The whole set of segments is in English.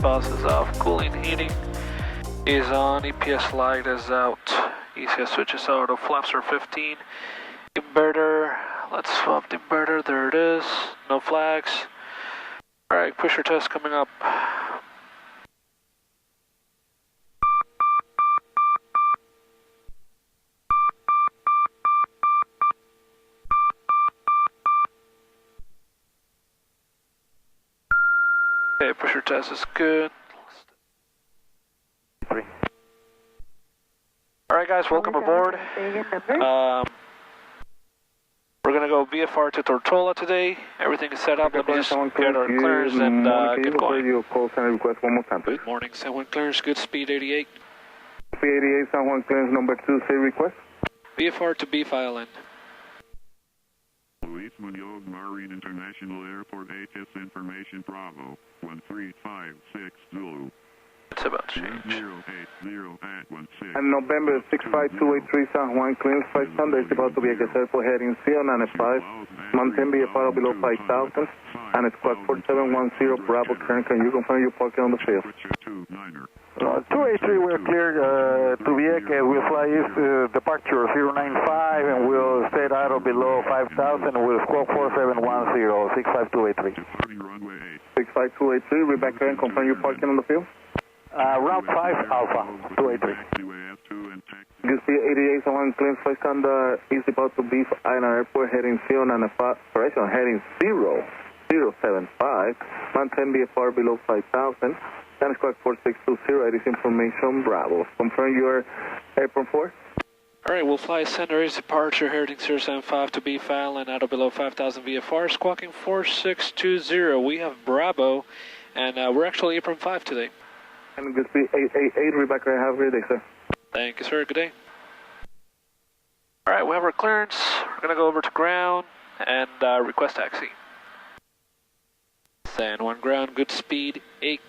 bus is off, cooling, heating is on, EPS light is out, ECS switch is out, flaps are 15, inverter, let's swap the inverter, there it is, no flags. Alright, pusher test coming up. Okay, pusher test is good. Alright guys, welcome aboard. We're going to go VFR to Tortola today. Everything is set up. Let me just get our clearance and get going. Good morning, San Juan clearance, good speed 88. Speed 88, San Juan clearance number 2, say request. VFR to BVI Island. Luis Munoz, Marin International Airport, HS Information Bravo, 1356 Zulu. It's about to change. 080 at 16. And November 65283 San Juan clearance 500 is about to be ATC for heading 095. Maintain VFR below 5,000. And it's squad 4710 Bravo current. Can you confirm your parking on the field? 283, we're cleared to Vieques. We'll fly east departure 095 and we'll stay idle below 5,000 with squawk 4710, 65283. Runway 8. 65283, Rebecca current, confirm your parking on the field? Route 5 Alpha, 283. You see 88 San Juan clearance 500 is about to be Island Airport heading 095, correction, heading 075. Maintain VFR below 5,000. That is squawk 4620, it is information Bravo. Confirm your airport 4. Alright, we'll fly center is departure heading 075 to BVI Island out of below 5,000 VFR, squawking 4620. We have Bravo, and we're actually apron 5 today. And good speed 888, Rebecca, have a great day, sir. Thank you, sir. Good day. Alright, we have our clearance. We're going to go over to ground and request taxi. San Juan ground, good speed. 8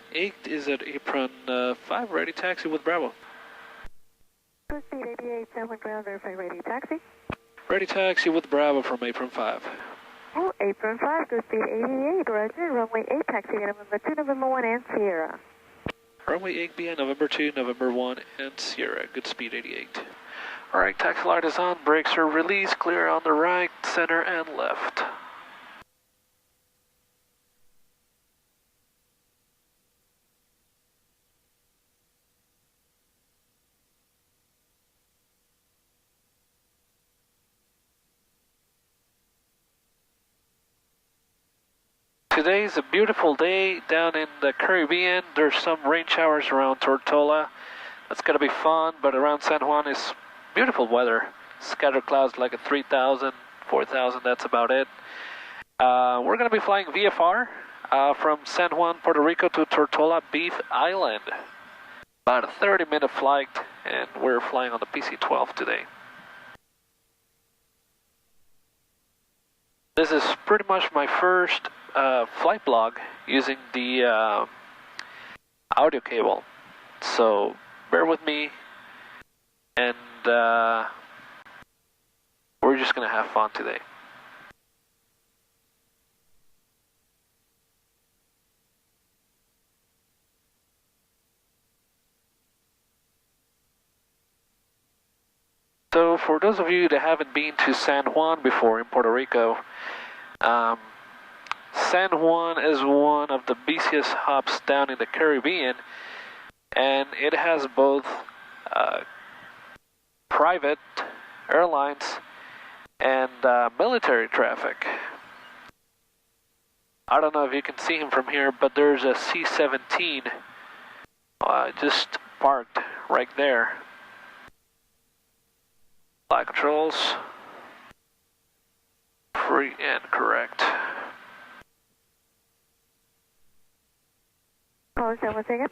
is at apron 5, ready taxi with Bravo. Good speed 88, San Juan ground, verify ready taxi. Ready taxi with Bravo from apron 5. Oh, apron 5, good speed 88, roger, runway 8, taxi November 2, November 1, and Sierra. Runway 8 BN, November 2, November 1, and Sierra, good speed 88. Alright, taxi light is on, brakes are released, clear on the right, center, and left. Today is a beautiful day down in the Caribbean. There's some rain showers around Tortola. That's going to be fun, but around San Juan is beautiful weather. Scattered clouds like a 3,000, 4,000, that's about it. We're going to be flying VFR from San Juan, Puerto Rico to Tortola, BVI Island. About a 30-minute flight, and we're flying on the PC-12 today. This is pretty much my first flight blog using the audio cable, so bear with me, and we're just gonna have fun today. So for those of you that haven't been to San Juan before in Puerto Rico, San Juan is one of the busiest hubs down in the Caribbean, and it has both private airlines and military traffic. I don't know if you can see him from here, but there's a C-17 just parked right there. Flight controls, free and correct. Hold on one second.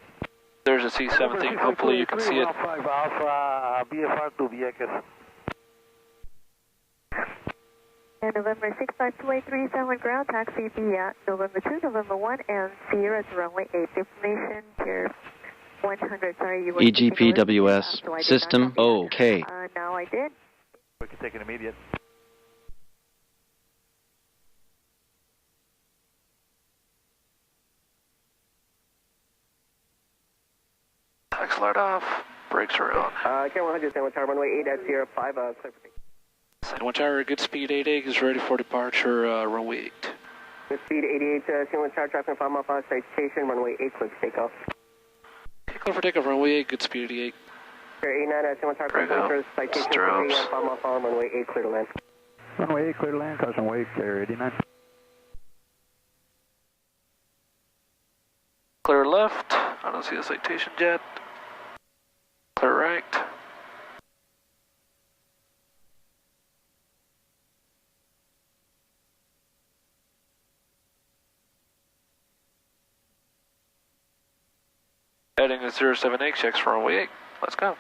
There's a C-17, hopefully you can see it. Alpha, VFR to Vieques. And November 65283, San Juan ground, taxi via November 2, November 1, and Sierra to runway 8. Information, Pier 100, sorry, you were... EGPWS, so system OK. Now I did. We can take an immediate. flight off, brakes are on. K 100, San Juan Tower, runway 8 at Sierra 5, clear for takeoff. San Juan Tower, good speed 88 is ready for departure, runway 8. Good speed 88, San Juan Tower, traffic 5 mile fast citation, runway 8, clear for takeoff. Okay, clear for takeoff, runway 8, good speed 88. Sierra 89, San Juan Tower, clear for citation, Strobes. 5 mile follow, runway 8, clear to land. Runway 8, clear to land, caution wave, clear 89. Clear left, I don't see a citation jet. Clear right. Heading is 078, checks for runway 8. Let's go.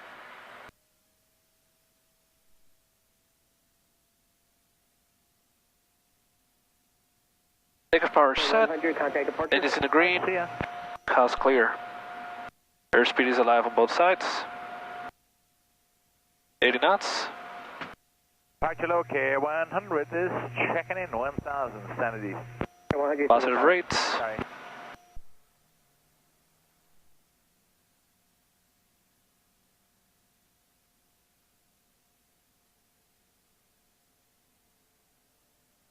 Takeoff power set. It is in the green. Cost clear. Airspeed is alive on both sides. 80 knots. Departure okay, 100 is checking in, 1000, standard east. Positive rates. Sorry.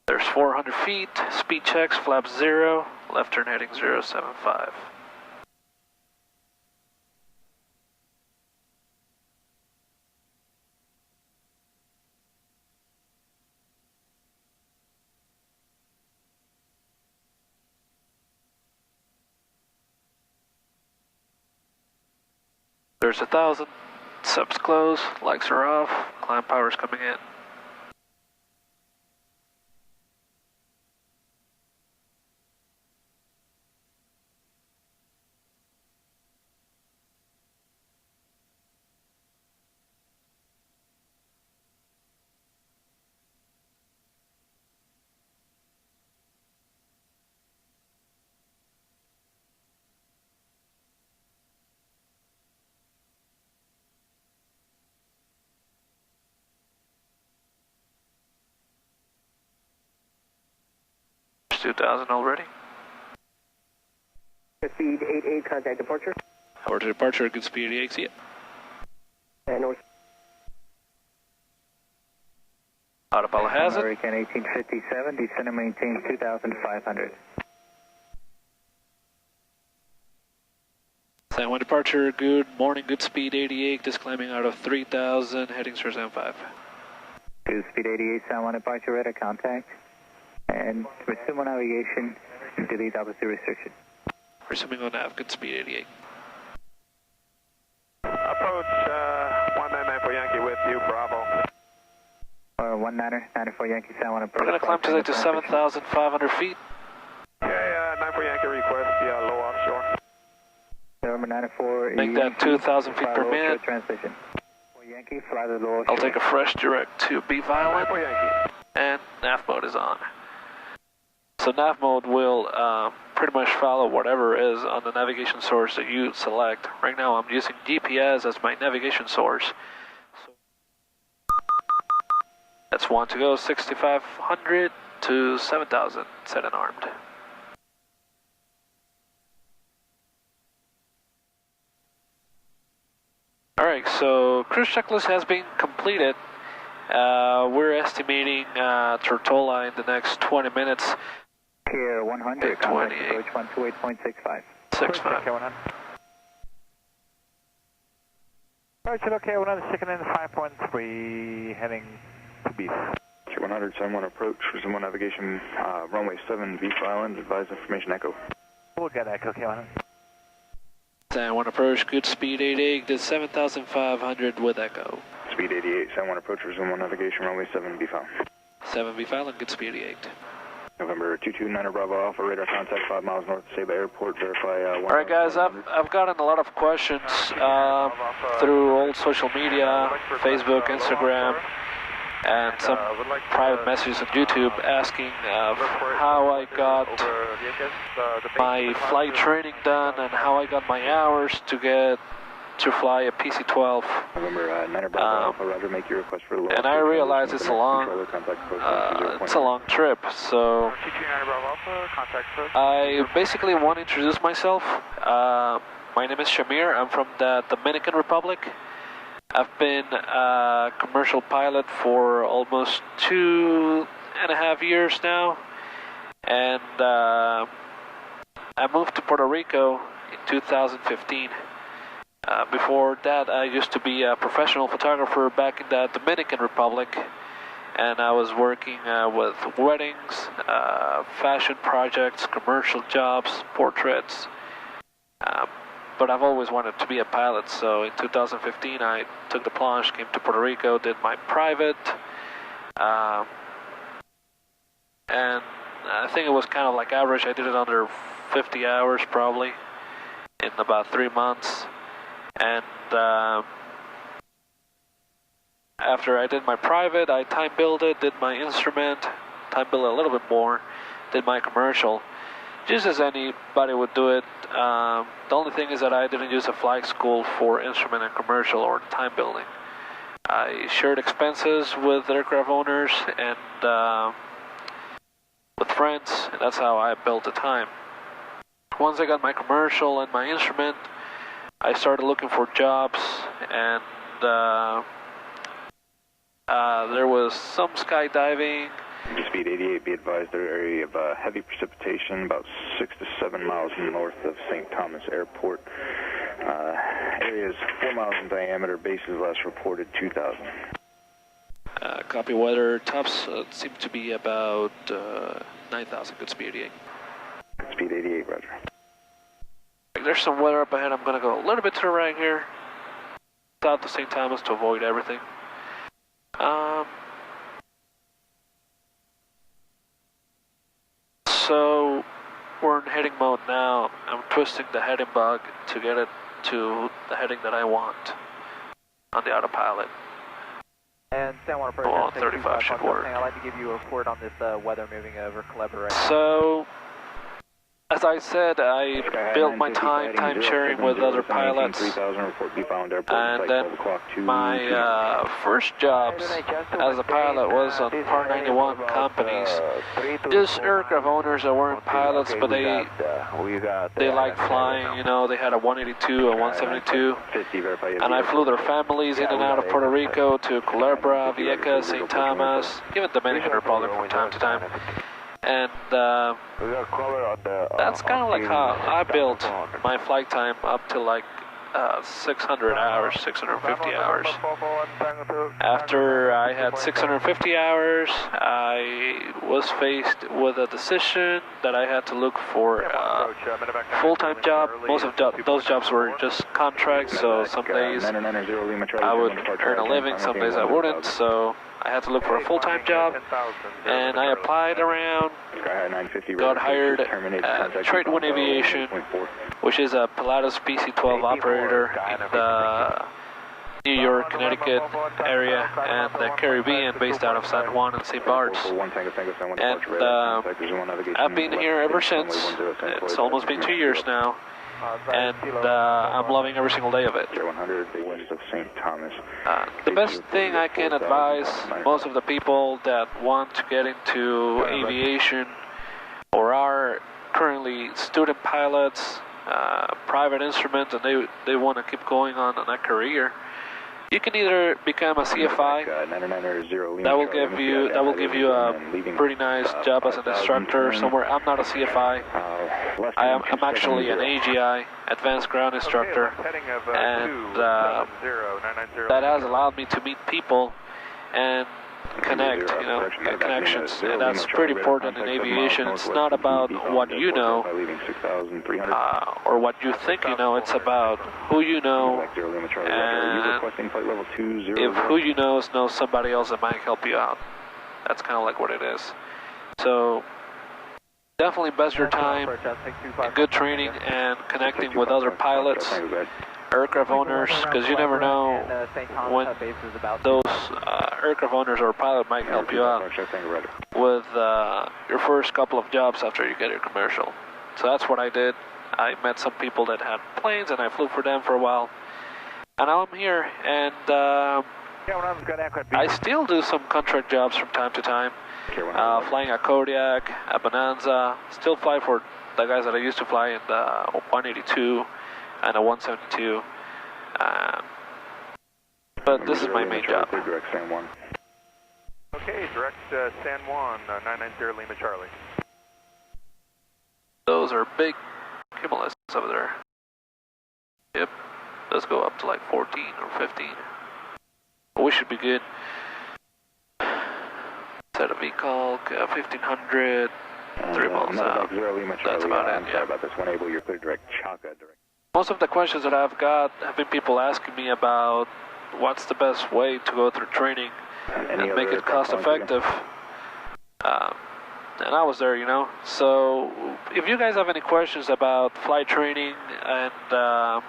There's 400 feet, speed checks, flaps 0, left turn heading 075. There's 1,000, subs close, lights are off, climb power's coming in. There's 2,000 already. Speed 88, contact departure. Over to departure, good speed 88, see ya. And north. Autopilot has it. American 1857, descend and maintain 2,500. San Juan departure, good morning, good speed 88, just climbing out of 3,000, heading 075. Good speed 88, San Juan departure, radar contact. And resume on navigation, delete altitude restriction. Resuming on nav, good speed 88. Approach 199 for Yankee with you, Bravo. 94 Yankee, San Juan approach. We're going to climb today to 7,500 feet. Yeah, 94 Yankee request, yeah, low offshore. November 94 Make that 2,000 feet per minute. Transition. Yankee, fly the low I'll take a fresh direct to B Violet, 94 Yankee. and nav mode is on. So nav mode will pretty much follow whatever is on the navigation source that you select. Right now I'm using GPS as my navigation source. So that's one to go, 6,500 to 7,000, set and armed. Alright, so cruise checklist has been completed. We're estimating Tortola in the next 20 minutes. Here, 100, 28. approach 128.65. 65. Departure okay, 100, checking in 5.3, heading to beef. 100, San Juan approach, resume on navigation, runway 7, Beef Island, advise information echo. We'll get echo, okay, 100. San Juan approach, good speed 88 to 7,500 with echo. Speed 88, San Juan approach, resume on navigation, runway 7, Beef Island. 7 B Island, good speed 88. November 229 Bravo Alpha, radar contact 5 miles north of Saba Airport, verify Alright guys, I've gotten a lot of questions through old social media, Facebook, Instagram, and some private messages on YouTube asking how I got my flight training done and how I got my hours to fly a PC-12. November 9 Bravo Alpha, Roger, make your request for the and I realize it's a long trip, so I basically want to introduce myself. My My name is Shamir. I'm from the Dominican Republic. I've been a commercial pilot for almost 2.5 years now. And I moved to Puerto Rico in 2015. Before that, I used to be a professional photographer back in the Dominican Republic. And I was working with weddings, fashion projects, commercial jobs, portraits. But I've always wanted to be a pilot, so in 2015 I took the plunge, came to Puerto Rico, did my private, and I think it was kind of like average. I did it under 50 hours probably in about 3 months, and after I did my private, I time billed it, did my instrument, time billed a little bit more, did my commercial. Just as anybody would do it. The only thing is that I didn't use a flight school for instrument and commercial or time building. I shared expenses with aircraft owners and with friends, and that's how I built the time. Once I got my commercial and my instrument, I started looking for jobs, and there was some skydiving. Speed 88, be advised, there area of heavy precipitation about 6 to 7 miles north of St. Thomas Airport. Area is 4 miles in diameter, bases last reported 2,000. Copy weather, tops seem to be about 9,000, good speed 88. Good speed 88, roger. There's some weather up ahead, I'm going to go a little bit to the right here, south to St. Thomas to avoid everything. So we're in heading mode now. I'm twisting the heading bug to get it to the heading that I want on the autopilot. And San Juan approach 35 should work. I'd like to give you a report on this weather moving over Culebra right now. So, as I said, I built my time sharing with other pilots, and then my first jobs as a pilot was on Part 91 companies. Just aircraft owners that weren't pilots, but they liked flying, you know, they had a 182, a 172, and I flew their families in and out of Puerto Rico to Culebra, Vieques, St. Thomas, even Dominican Republic from time to time. And that's kind of like how I built my flight time up to like 600 hours, 650 hours. After I had 650 hours, I was faced with a decision that I had to look for a full-time job. Most of those jobs were just contracts, so some days I would earn a living, some days I wouldn't, so I had to look for a full-time job, and I applied around, got hired at Trade One Aviation, which is a Pilatus PC-12 operator in the New York, Connecticut area, and the Caribbean, based out of San Juan and St. Bart's. And I've been here ever since. It's almost been 2 years now. And I'm loving every single day of it. The best thing I can advise most of the people that want to get into aviation or are currently student pilots, private instruments, and they want to keep going on that career, you can either become a CFI. That will give you a pretty nice job as an instructor somewhere. I'm not a CFI. I'm actually an AGI, Advanced Ground Instructor, and that has allowed me to meet people and connect, you know, get connections, and that's pretty important in aviation. It's not about what you know or what you think you know, it's about who you know, and if who you knows somebody else that might help you out. That's kind of like what it is. So definitely invest your time in good training and connecting with other pilots, aircraft owners, because you never know when those aircraft owners or pilot might help you out with your first couple of jobs after you get your commercial. So that's what I did. I met some people that had planes and I flew for them for a while. And now I'm here, and I still do some contract jobs from time to time. Flying a Kodiak, a Bonanza, still fly for the guys that I used to fly in the 182 and a 172. But this is my main job. Direct San Juan. Okay, direct San Juan, 990 Lima Charlie. Those are big cumulus over there. Yep, let's go up to like 14 or 15. But we should be good. Set a VCAL, 1500, 3 miles out. That's about it, yeah. About this one, able, you're clear direct Chaka direct. Most of the questions that I've got have been people asking me about what's the best way to go through training and make it cost effective. And I was there, you know. So if you guys have any questions about flight training and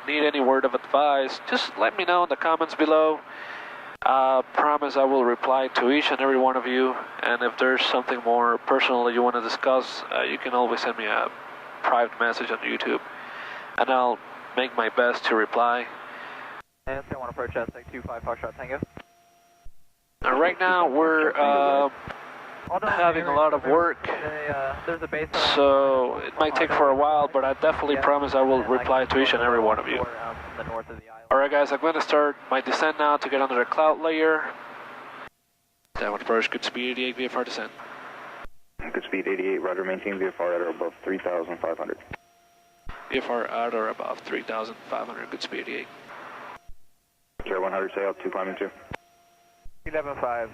need any word of advice, just let me know in the comments below. Promise I will reply to each and every one of you, and if there's something more personal that you want to discuss, you can always send me a private message on YouTube, and I'll make my best to reply. And San Juan approach at 625 Foxtrot Tango. Right now we're having a lot of work, so it might take for a while, but I definitely promise I will reply to each and every one of you. Alright guys, I'm going to start my descent now to get under the cloud layer. Downward approach, good speed 88 VFR descent. Good speed 88, roger, maintain VFR at or above 3,500. VFR at or above 3,500, good speed 88. 0100, say out, 2 climbing 2. 11.5.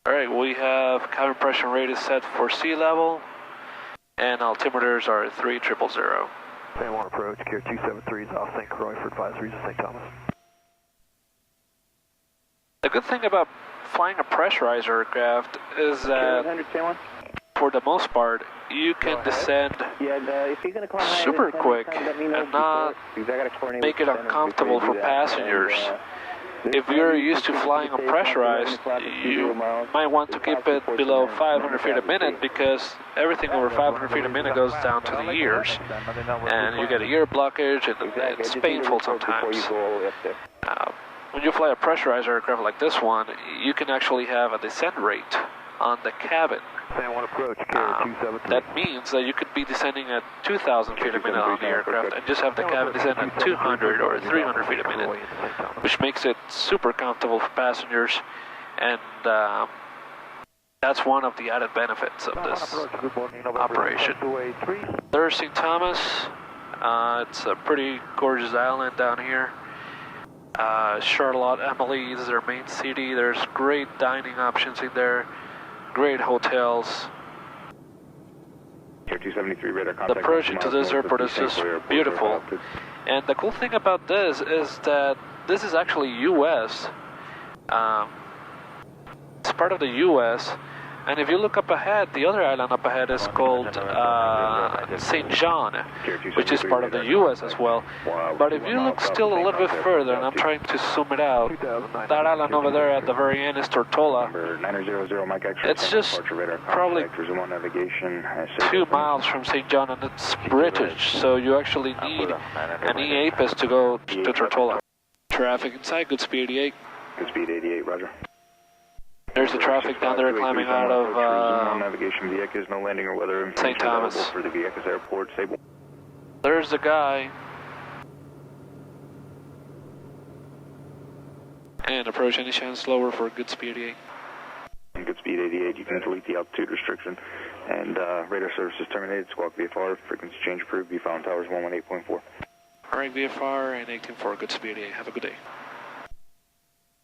Alright, we have cabin pressure rate is set for sea level, and altimeters are 3000. San Juan approach, Kier 273 is off St. Croix for advisories of St. Thomas. The good thing about flying a pressurized aircraft is that, for the most part, you can descend super quick and not make it uncomfortable for passengers. If you're used to flying a pressurized, you might want to keep it below 500 feet a minute, because everything over 500 feet a minute goes down to the ears, and you get a ear blockage, and it's painful sometimes. When you fly a pressurized aircraft like this one, you can actually have a descent rate on the cabin. That means that you could be descending at 2,000 feet a minute on the aircraft and just have the cabin descend at 200 or 300 feet a minute, which makes it super comfortable for passengers, and that's one of the added benefits of this operation. There's St. Thomas. It's a pretty gorgeous island down here. Charlotte, Emily is their main city. There's great dining options in there. Great hotels. The approach into this airport is just beautiful. And the cool thing about this is that this is actually US. It's part of the US. And if you look up ahead, the other island up ahead is called St. John, which is part of the US as well. But if you look still a little bit further, and I'm trying to zoom it out, that island over there at the very end is Tortola. It's just probably 2 miles from St. John, and it's British, so you actually need an E-APIS to go to Tortola. Traffic inside, good speed 88. Good speed 88, roger. There's the traffic down there climbing out of navigation Vieques, no landing or weather St. Thomas. For the Vieques Airport, Sable. There's the guy. And approach any chance slower for good speed 88. Good speed 88, you can delete the altitude restriction. And radar services terminated, squawk VFR, frequency change approved, VFR on towers 118.4. Alright, VFR and 18.4, good speed 88, have a good day.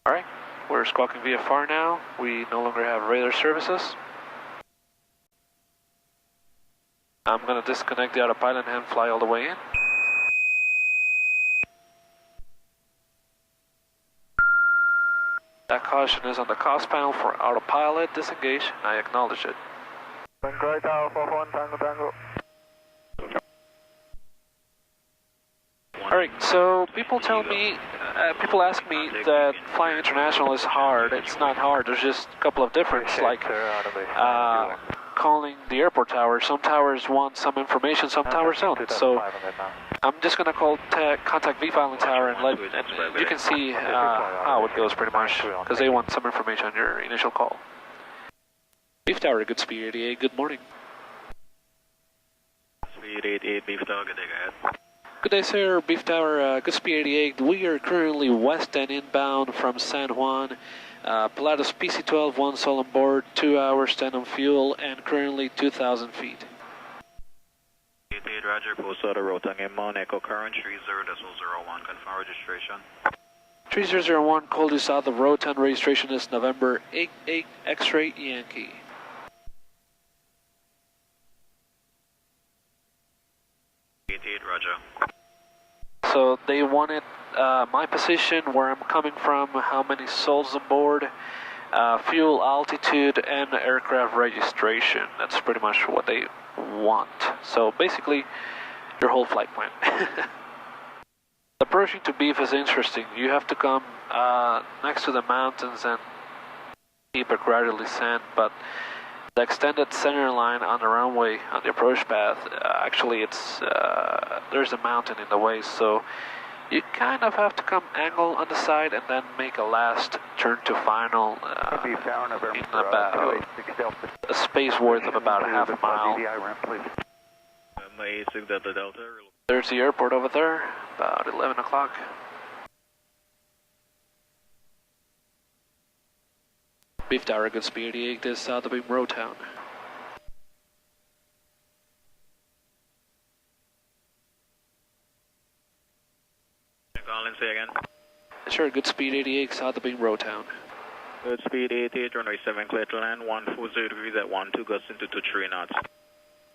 Alright. We're squawking VFR now. We no longer have radar services. I'm going to disconnect the autopilot and fly all the way in. That caution is on the COS panel for autopilot. Disengage. I acknowledge it. Alright, so people tell me, people ask me that flying international is hard. It's not hard, there's just a couple of differences, like calling the airport tower. Some towers want some information, some towers don't. So I'm just going to contact V-Filing Tower, and you can see how it goes pretty much, because they want some information on your initial call. Beef Tower, good speed 88, good morning. Speed 88, Beef Tower, good day, go ahead. Good day, sir. Beef Tower, good speed 88. We are currently west and inbound from San Juan. Pilatus PC-12, 1 soul on board, 2 hours, 10 on fuel, and currently 2,000 feet. 88, Roger, post order, Rotang inbound, echo current 30.01, confirm registration. 3001, called you south of Rotan, registration is November 88, X-ray Yankee. Roger. So they wanted my position, where I'm coming from, how many souls on board, fuel, altitude, and aircraft registration. That's pretty much what they want. So basically, your whole flight plan. Approaching to Beef is interesting. You have to come next to the mountains and keep a gradual descent, but the extended center line on the runway, on the approach path, actually it's there's a mountain in the way, so you kind of have to come angle on the side and then make a last turn to final in about a space worth of about a half a mile. There's the airport over there, about 11 o'clock. Beef Tower, good speed 88, this is south of Beam Rotown. Collins, say again. Sure, good speed 88, south of Beam Rotown. Good speed 88, runway 7, clear to land, 140 degrees at 12, gusts into 23 knots.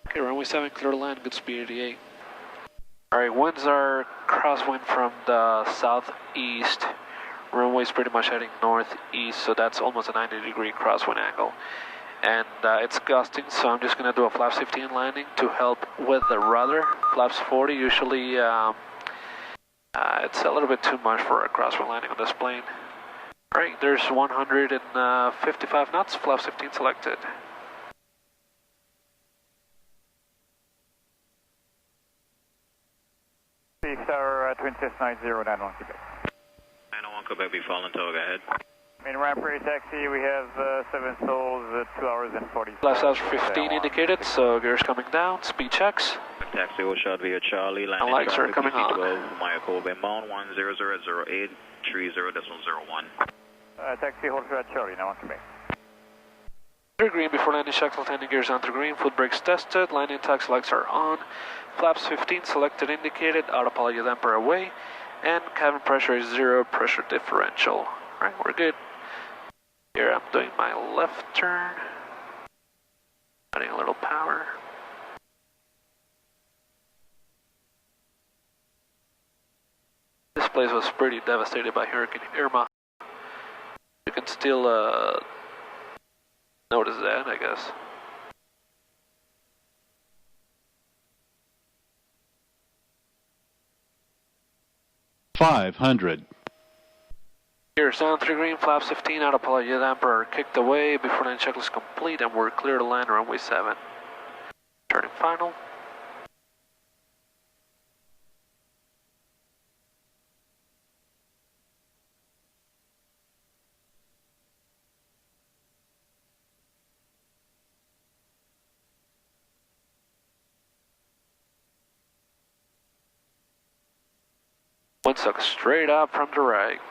Okay, runway 7, clear to land, good speed 88. Alright, winds are crosswind from the southeast. Runway's pretty much heading northeast, so that's almost a 90-degree crosswind angle. And it's gusting, so I'm just going to do a flaps 15 landing to help with the rudder. Flaps 40, usually it's a little bit too much for a crosswind landing on this plane. Alright, there's 155 knots, flaps 15 selected. Beef Tower, Twin Test 9091, Quebec. 901, Quebec, be falling tower, go ahead. Main ramp ready taxi, we have 7 souls, 2 hours and 40. Last house 15 indicated, so gears coming down, speed checks. Taxi will shot via Charlie, landing and lights are coming on. PC-12, Maya Kobe, inbound 10008, 30.01. Taxi, hold for Charlie, now on Quebec. Through green before landing, shackle landing gears onto green, foot brakes tested, landing taxi lights are on, flaps 15 selected indicated, autopilot damper away, and cabin pressure is 0, pressure differential. Alright, we're good. Here I'm doing my left turn, adding a little power. This place was pretty devastated by Hurricane Irma. You can still notice that, I guess. $500. Here, sound 3 green, flaps 15, autopilot jet damper are kicked away before landing checklist complete, and we're clear to land runway 7. Turning final. Wind sucks straight up from the right.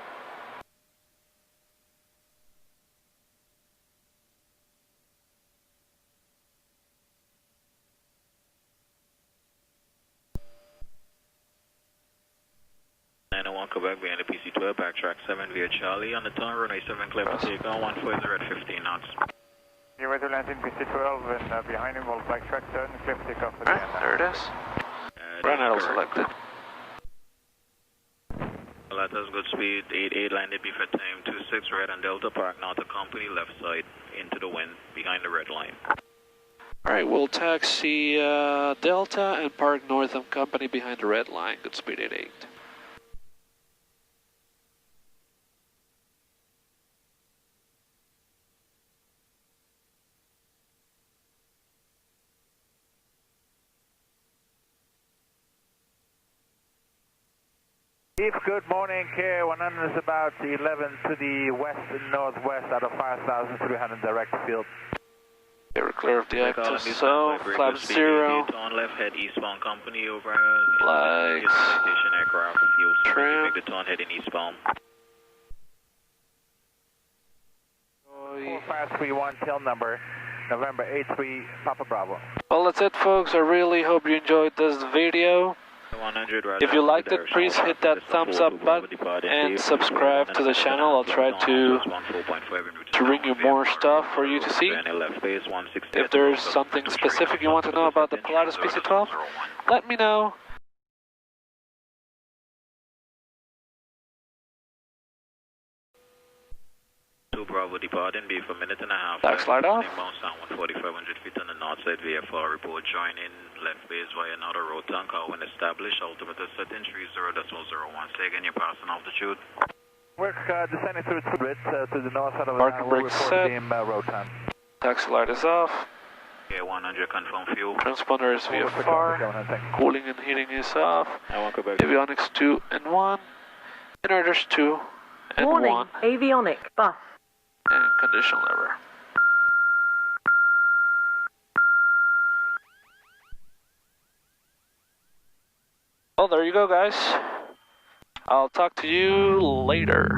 Quebec behind the PC-12, backtrack 7 via Charlie on the turn, runway 7 clear for take on, 140 at 15 knots. You're ready to land in PC-12 and behind him will backtrack turn, clear for take off. Alright, there it is. Run out selected. Pilatus, good speed, 88, landed beef at time 26, right on Delta Park, now to company left side, into the wind, behind the red line. Alright, we'll taxi Delta and park north of company behind the red line, good speed 88. Beef, good morning. K100 is about 11 to the west and northwest out of 5,300 direct field. Okay, we're clear of the active, so flap 0. On left, head eastbound company over Flags. Station aircraft, fuel Trim. make the turn heading eastbound. 4531 tail number, November 83 Papa Bravo. Well, that's it, folks. I really hope you enjoyed this video. 100 right. If you liked it, please hit that thumbs up button and subscribe to the channel. I'll try to bring you more stuff for you to see. If there's something specific you want to know about the Pilatus PC-12, let me know. Bravo departing, be for a minute and a half. Back slide off. Inbound San Juan, 4,500 feet on the north side, VFR report joining left base via another road tanker when established, altimeter setting 30.01. Say again, you're passing altitude. We're descending through Tibet to the north side of the Parking brake set. road time. Taxi light is off. Okay, 100 confirm fuel. Transponder is VFR. Cooling and heating is off. Avionics 2 and 1. Inverters 2 and Warning, 1. avionic bus. And condition lever. Well, there you go, guys. I'll talk to you later.